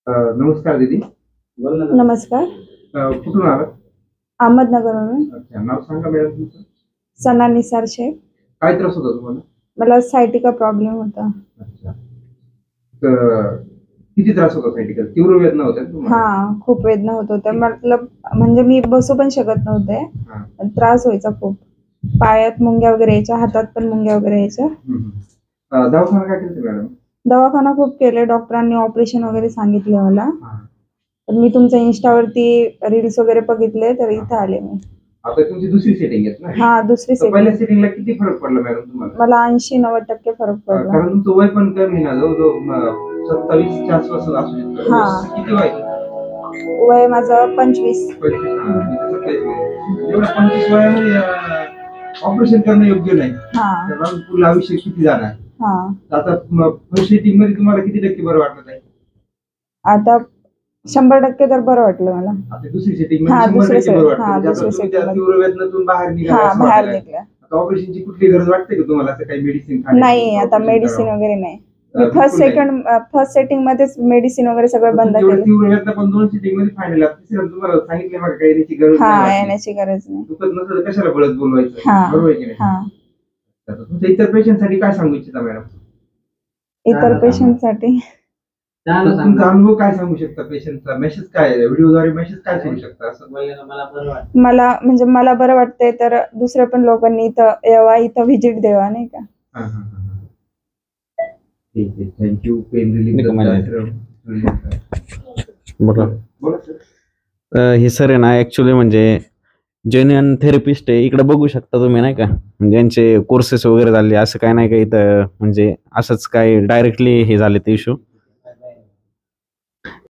नमस्कार दीदी. नमस्कार. कुठून आलात? अहमदनगरवरून. अच्छा, नाव सांगा मॅडम तुमचं. सना निसार शेख. काय त्रास होता तुम्हाला? मला सायटिका प्रॉब्लेम होता. अच्छा, तर किती त्रास होता? सायटिका तीव्र वेदना होत्या तुम्हाला? हा, खूप वेदना होत होत्या. मतलब म्हणजे मी बसू पण शकत नव्हते. त्रास व्हायचा खूप. पायात मुंग्या वगैरे यायच्या, हातात पण मुंग्या वगैरे यायच्या. दवाखाना काय केलं मॅडम? दवाखाना खूप केले. डॉक्टरांनी ऑपरेशन वगैरे सांगितले मला. तर मी तुमच्या इंस्टावरती रील्स वगैरे बघितले, तर इथे आले मी. आता तुमची दुसरी सेटिंग आहे ना? हा, दुसरी सेटिंग. पहिल्या सेटिंगला किती फरक पडला मॅडम तुम्हाला? मला 80-90% फरक पडला. कारण तुमचं वय पण कमी ना, जवळजवळ 27 च्या आसपास असू शकतं. हा. किती वय? वय माझं 25. 25 एवढं 25 वयामध्ये ऑपरेशन करणं योग्य नाही. कारण पुढलं आयुष्य किती जाणार. आता फर्स्ट सेटिंग मध्ये तुम्हाला किती टक्के बरं वाटलं नाही? आता 100% तर बरं वाटलं मला. आता दुसरी सेटिंग मध्ये 100% बरं वाटलं. तीव्र वेदनेतून बाहेर निघाला. आता ऑपरेशनची कुठली गरज वाटते का तुम्हाला? असं काही मेडिसिन नाही, आता मेडिसिन वगैरे नाही. फर्स्ट सेटिंग मध्येच मेडिसिन वगैरे सगळं बंद केलं. तीव्र वेदना पण 2 सेटिंग मध्ये फायनल आहे. तिसऱ्या तुम्हाला सांगितले मग काही याची गरज नाही. येण्याची गरज नाही. दुखत नसेल कशाला बळच बोलवायचं, बरोबर आहे की नाही? तुमच्या इतर पेशंटसाठी काय सांगू इच्छिता मॅडम? इतर पेशंटसाठी तुमचा अनुभव काय सांगू शकता? पेशंटचा मेसेज काय, व्हिडिओद्वारे मेसेज काय सांगू शकता? असं मला बरं वाटतंय, तर दुसऱ्या पण लोकांनी इथं यावा, इथं व्हिजिट द्यावा, नाही का? ठीक आहे, थँक्यू. Pain relief. हे सर आहे ना, ऍक्च्युली म्हणजे जेन्युइन थेरपिस्ट आहे. इकडे बघू शकता तुम्ही, नाही का? म्हणजे यांचे कोर्सेस वगैरे झाले, असं काय नाही का इथं म्हणजे असंच काय डायरेक्टली हे झाले ते इश्यू.